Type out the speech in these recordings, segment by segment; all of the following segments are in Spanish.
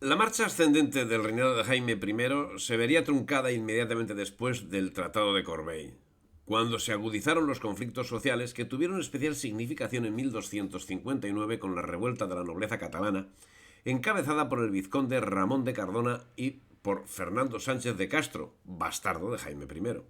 La marcha ascendente del reinado de Jaime I se vería truncada inmediatamente después del Tratado de Corbeil, cuando se agudizaron los conflictos sociales que tuvieron especial significación en 1259 con la revuelta de la nobleza catalana, encabezada por el vizconde Ramón de Cardona y por Fernando Sánchez de Castro, bastardo de Jaime I.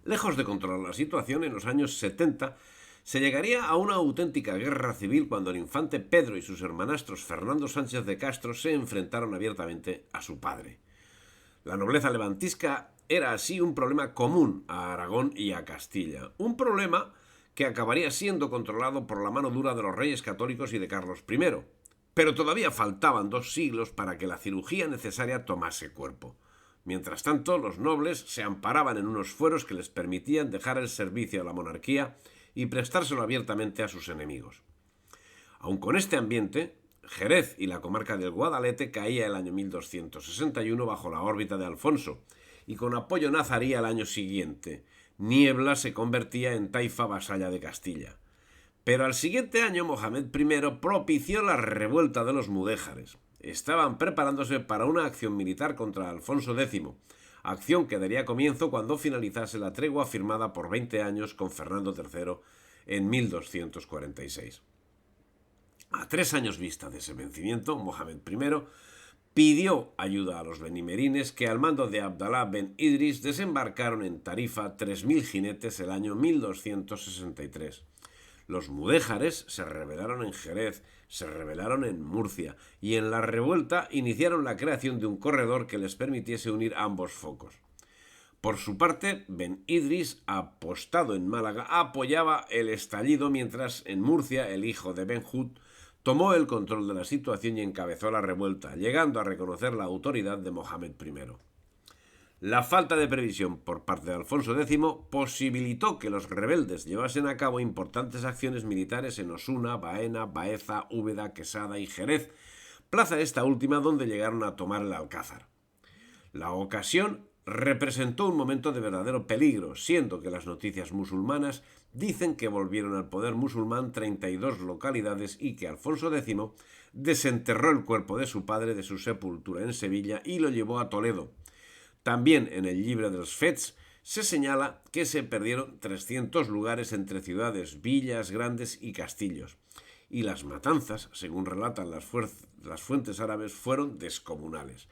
Lejos de controlar la situación, en los años 70 se llegaría a una auténtica guerra civil cuando el infante Pedro y sus hermanastros Fernando Sánchez de Castro se enfrentaron abiertamente a su padre. La nobleza levantisca era así un problema común a Aragón y a Castilla, un problema que acabaría siendo controlado por la mano dura de los reyes católicos y de Carlos I. Pero todavía faltaban 2 siglos para que la cirugía necesaria tomase cuerpo. Mientras tanto, los nobles se amparaban en unos fueros que les permitían dejar el servicio a la monarquía y prestárselo abiertamente a sus enemigos. Aun con este ambiente, Jerez y la comarca del Guadalete caía el año 1261 bajo la órbita de Alfonso, y con apoyo nazarí al año siguiente, Niebla se convertía en taifa vasalla de Castilla. Pero al siguiente año Mohamed I propició la revuelta de los mudéjares. Estaban preparándose para una acción militar contra Alfonso X, acción que daría comienzo cuando finalizase la tregua firmada por 20 años con Fernando III en 1246. A 3 años vista de ese vencimiento, Mohamed I pidió ayuda a los benimerines que al mando de Abdalá ben Idris desembarcaron en Tarifa 3.000 jinetes el año 1263. Los mudéjares se rebelaron en Jerez, se rebelaron en Murcia y en la revuelta iniciaron la creación de un corredor que les permitiese unir ambos focos. Por su parte, Ben Idris, apostado en Málaga, apoyaba el estallido mientras en Murcia el hijo de Ben Hud tomó el control de la situación y encabezó la revuelta, llegando a reconocer la autoridad de Mohamed I. La falta de previsión por parte de Alfonso X posibilitó que los rebeldes llevasen a cabo importantes acciones militares en Osuna, Baena, Baeza, Úbeda, Quesada y Jerez, plaza esta última donde llegaron a tomar el Alcázar. La ocasión representó un momento de verdadero peligro, siendo que las noticias musulmanas dicen que volvieron al poder musulmán 32 localidades y que Alfonso X desenterró el cuerpo de su padre de su sepultura en Sevilla y lo llevó a Toledo. También en el Llibre dels Fets se señala que se perdieron 300 lugares entre ciudades, villas grandes y castillos. Y las matanzas, según relatan las fuentes árabes, fueron descomunales.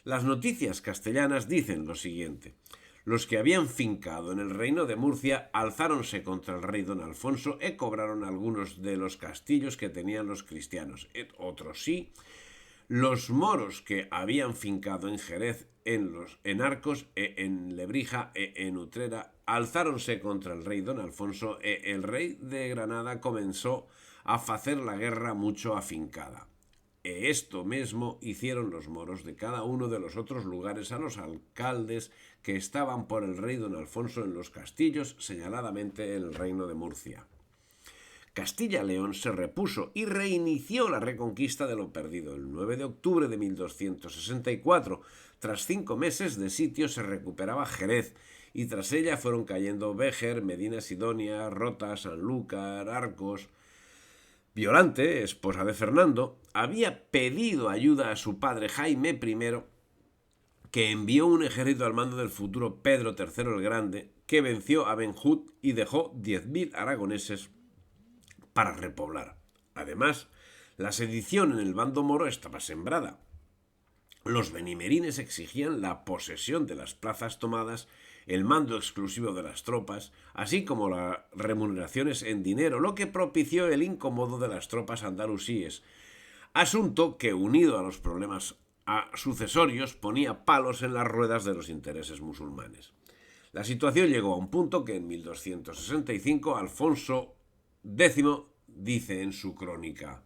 Las noticias castellanas dicen lo siguiente: los que habían fincado en el reino de Murcia alzáronse contra el rey don Alfonso e cobraron algunos de los castillos que tenían los cristianos, otros sí. Los moros que habían fincado en Jerez, en Arcos, en Lebrija e en Utrera, alzáronse contra el rey don Alfonso e el rey de Granada comenzó a facer la guerra mucho afincada. Esto mismo hicieron los moros de cada uno de los otros lugares a los alcaldes que estaban por el rey don Alfonso en los castillos, señaladamente en el reino de Murcia. Castilla-León se repuso y reinició la reconquista de lo perdido. El 9 de octubre de 1264, tras 5 meses de sitio, se recuperaba Jerez, y tras ella fueron cayendo Béjar, Medina Sidonia, Rota, Sanlúcar, Arcos. Violante, esposa de Fernando, había pedido ayuda a su padre Jaime I, que envió un ejército al mando del futuro Pedro III el Grande, que venció a Ben Hud y dejó 10.000 aragoneses para repoblar. Además, la sedición en el bando moro estaba sembrada. Los benimerines exigían la posesión de las plazas tomadas, el mando exclusivo de las tropas, así como las remuneraciones en dinero, lo que propició el incomodo de las tropas andalusíes, asunto que, unido a los problemas sucesorios, ponía palos en las ruedas de los intereses musulmanes. La situación llegó a un punto que en 1265 Alfonso X dice en su crónica: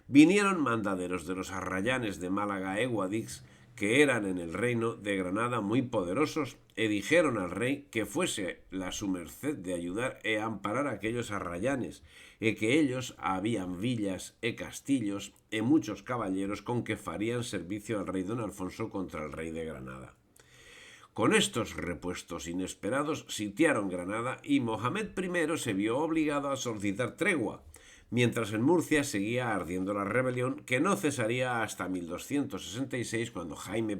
vinieron mandaderos de los arrayanes de Málaga e Guadix, que eran en el reino de Granada muy poderosos, e dijeron al rey que fuese la su merced de ayudar e amparar a aquellos arrayanes, e que ellos habían villas e castillos e muchos caballeros con que farían servicio al rey don Alfonso contra el rey de Granada. Con estos repuestos inesperados sitiaron Granada y Mohamed I se vio obligado a solicitar tregua, mientras en Murcia seguía ardiendo la rebelión, que no cesaría hasta 1266, cuando Jaime I,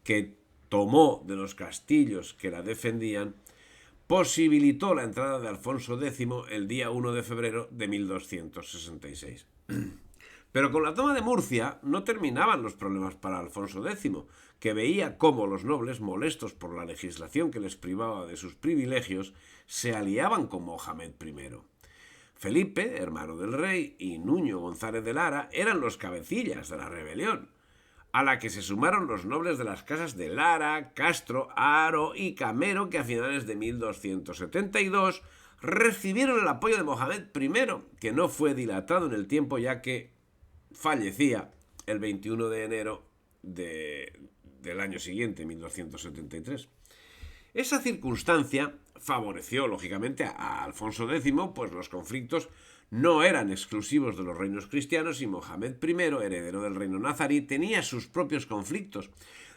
que tomó de los castillos que la defendían, posibilitó la entrada de Alfonso X el día 1 de febrero de 1266. Pero con la toma de Murcia no terminaban los problemas para Alfonso X, que veía cómo los nobles, molestos por la legislación que les privaba de sus privilegios, se aliaban con Mohamed I. Felipe, hermano del rey, y Nuño González de Lara eran los cabecillas de la rebelión, a la que se sumaron los nobles de las casas de Lara, Castro, Haro y Camero, que a finales de 1272 recibieron el apoyo de Mohamed I, que no fue dilatado en el tiempo, ya que fallecía el 21 de enero del año siguiente, 1273. Esa circunstancia favoreció, lógicamente, a Alfonso X, pues los conflictos no eran exclusivos de los reinos cristianos y Mohamed I, heredero del reino nazarí, tenía sus propios conflictos,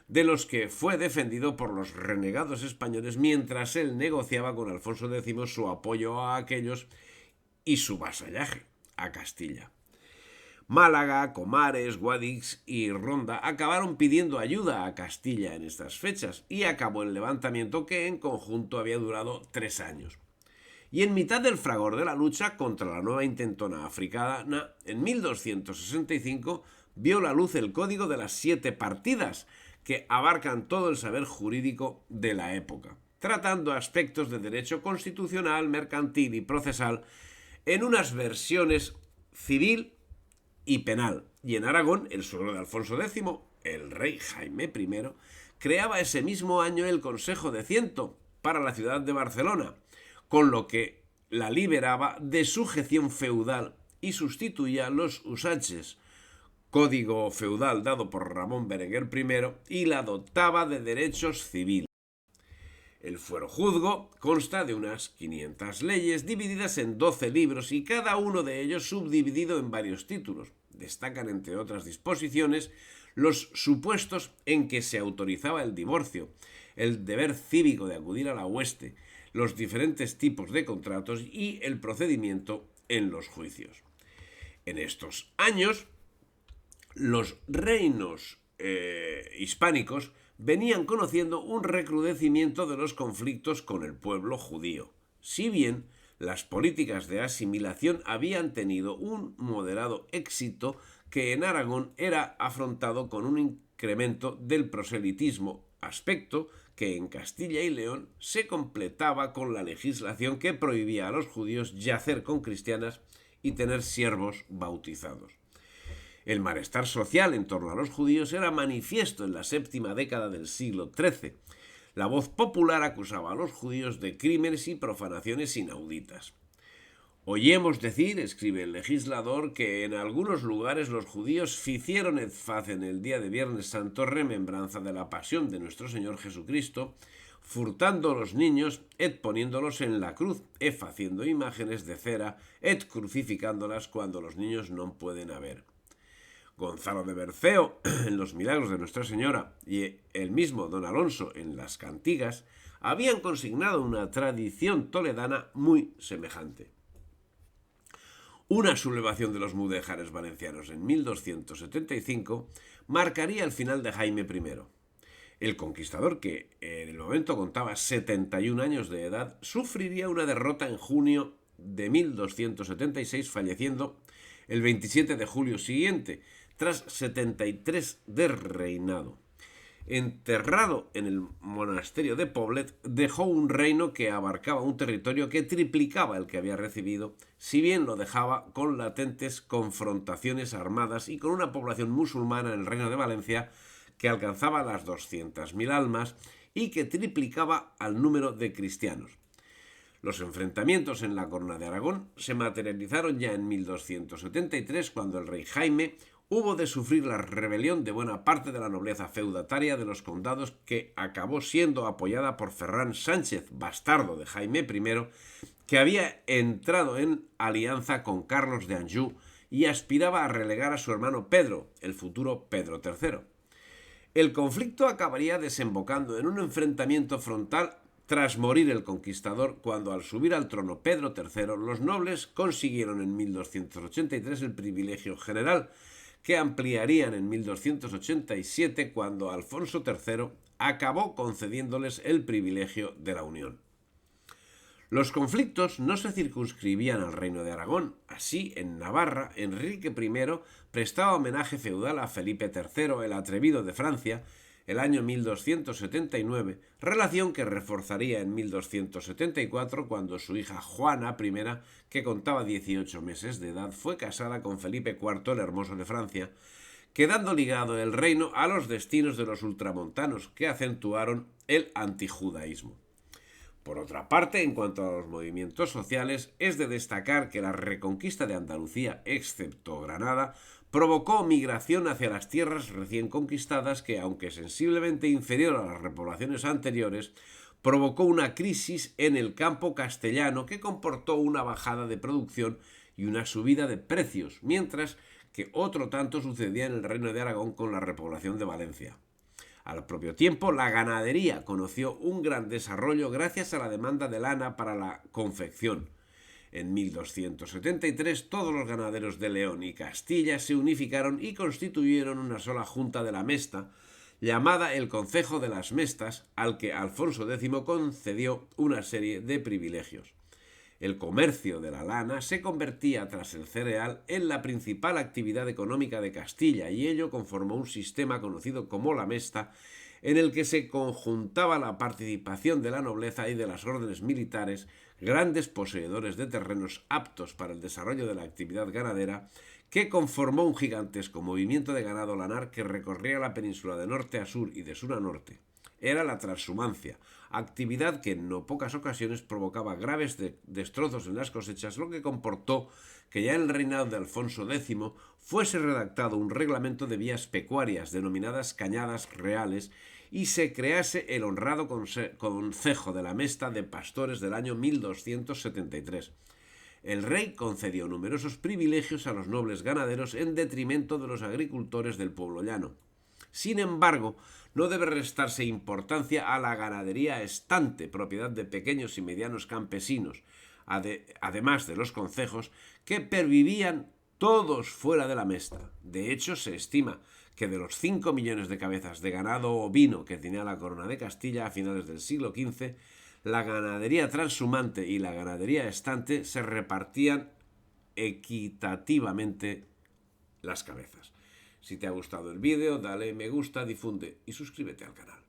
de los que fue defendido por los renegados españoles mientras él negociaba con Alfonso X su apoyo a aquellos y su vasallaje a Castilla. Málaga, Comares, Guadix y Ronda acabaron pidiendo ayuda a Castilla en estas fechas y acabó el levantamiento, que en conjunto había durado 3 años. Y en mitad del fragor de la lucha contra la nueva intentona africana, en 1265 vio la luz el Código de las 7 partidas, que abarcan todo el saber jurídico de la época, tratando aspectos de derecho constitucional, mercantil y procesal en unas versiones civil y penal. Y en Aragón, el suegro de Alfonso X, el rey Jaime I, creaba ese mismo año el Consejo de Ciento para la ciudad de Barcelona, con lo que la liberaba de sujeción feudal y sustituía los usages, código feudal dado por Ramón Berenguer I, y la dotaba de derechos civiles. El fuero-juzgo consta de unas 500 leyes divididas en 12 libros y cada uno de ellos subdividido en varios títulos. Destacan, entre otras disposiciones, los supuestos en que se autorizaba el divorcio, el deber cívico de acudir a la hueste, los diferentes tipos de contratos y el procedimiento en los juicios. En estos años, los reinos hispánicos venían conociendo un recrudecimiento de los conflictos con el pueblo judío, si bien las políticas de asimilación habían tenido un moderado éxito, que en Aragón era afrontado con un incremento del proselitismo, aspecto que en Castilla y León se completaba con la legislación que prohibía a los judíos yacer con cristianas y tener siervos bautizados. El malestar social en torno a los judíos era manifiesto en la séptima década del siglo XIII. La voz popular acusaba a los judíos de crímenes y profanaciones inauditas. Oyemos decir, escribe el legislador, que en algunos lugares los judíos ficieron et facen el día de Viernes Santo remembranza de la pasión de nuestro Señor Jesucristo, furtando los niños, et poniéndolos en la cruz, et faciendo imágenes de cera, et crucificándolas cuando los niños no pueden haber. Gonzalo de Berceo, en los Milagros de Nuestra Señora, y el mismo don Alonso en las Cantigas, habían consignado una tradición toledana muy semejante. Una sublevación de los mudéjares valencianos en 1275 marcaría el final de Jaime I. El conquistador, que en el momento contaba 71 años de edad, sufriría una derrota en junio de 1276, falleciendo el 27 de julio siguiente, tras 73 de reinado. Enterrado en el monasterio de Poblet, dejó un reino que abarcaba un territorio que triplicaba el que había recibido, si bien lo dejaba con latentes confrontaciones armadas y con una población musulmana en el reino de Valencia que alcanzaba las 200.000 almas y que triplicaba al número de cristianos. Los enfrentamientos en la Corona de Aragón se materializaron ya en 1273, cuando el rey Jaime hubo de sufrir la rebelión de buena parte de la nobleza feudataria de los condados, que acabó siendo apoyada por Ferran Sánchez, bastardo de Jaime I, que había entrado en alianza con Carlos de Anjou y aspiraba a relegar a su hermano Pedro, el futuro Pedro III. El conflicto acabaría desembocando en un enfrentamiento frontal tras morir el conquistador, cuando al subir al trono Pedro III, los nobles consiguieron en 1283 el privilegio general, que ampliarían en 1287 cuando Alfonso III acabó concediéndoles el privilegio de la unión. Los conflictos no se circunscribían al reino de Aragón. Así, en Navarra, Enrique I prestaba homenaje feudal a Felipe III, el atrevido de Francia, el año 1279, relación que reforzaría en 1274 cuando su hija Juana I, que contaba 18 meses de edad, fue casada con Felipe IV el Hermoso de Francia, quedando ligado el reino a los destinos de los ultramontanos, que acentuaron el antijudaísmo. Por otra parte, en cuanto a los movimientos sociales, es de destacar que la reconquista de Andalucía, excepto Granada, provocó migración hacia las tierras recién conquistadas que, aunque sensiblemente inferior a las repoblaciones anteriores, provocó una crisis en el campo castellano que comportó una bajada de producción y una subida de precios, mientras que otro tanto sucedía en el Reino de Aragón con la repoblación de Valencia. Al propio tiempo, la ganadería conoció un gran desarrollo gracias a la demanda de lana para la confección. En 1273 todos los ganaderos de León y Castilla se unificaron y constituyeron una sola junta de la Mesta, llamada el Concejo de las Mestas, al que Alfonso X concedió una serie de privilegios. El comercio de la lana se convertía, tras el cereal, en la principal actividad económica de Castilla, y ello conformó un sistema conocido como la Mesta, en el que se conjuntaba la participación de la nobleza y de las órdenes militares, grandes poseedores de terrenos aptos para el desarrollo de la actividad ganadera, que conformó un gigantesco movimiento de ganado lanar que recorría la península de norte a sur y de sur a norte. Era la transhumancia, actividad que en no pocas ocasiones provocaba graves destrozos en las cosechas, lo que comportó que ya en el reinado de Alfonso X fuese redactado un reglamento de vías pecuarias denominadas cañadas reales y se crease el honrado Concejo de la Mesta de Pastores del año 1273. El rey concedió numerosos privilegios a los nobles ganaderos en detrimento de los agricultores del pueblo llano. Sin embargo, no debe restarse importancia a la ganadería estante, propiedad de pequeños y medianos campesinos, además de los concejos, que pervivían todos fuera de la Mesta. De hecho, se estima que de los 5 millones de cabezas de ganado ovino que tenía la corona de Castilla a finales del siglo XV, la ganadería transhumante y la ganadería estante se repartían equitativamente las cabezas. Si te ha gustado el vídeo, dale me gusta, difunde y suscríbete al canal.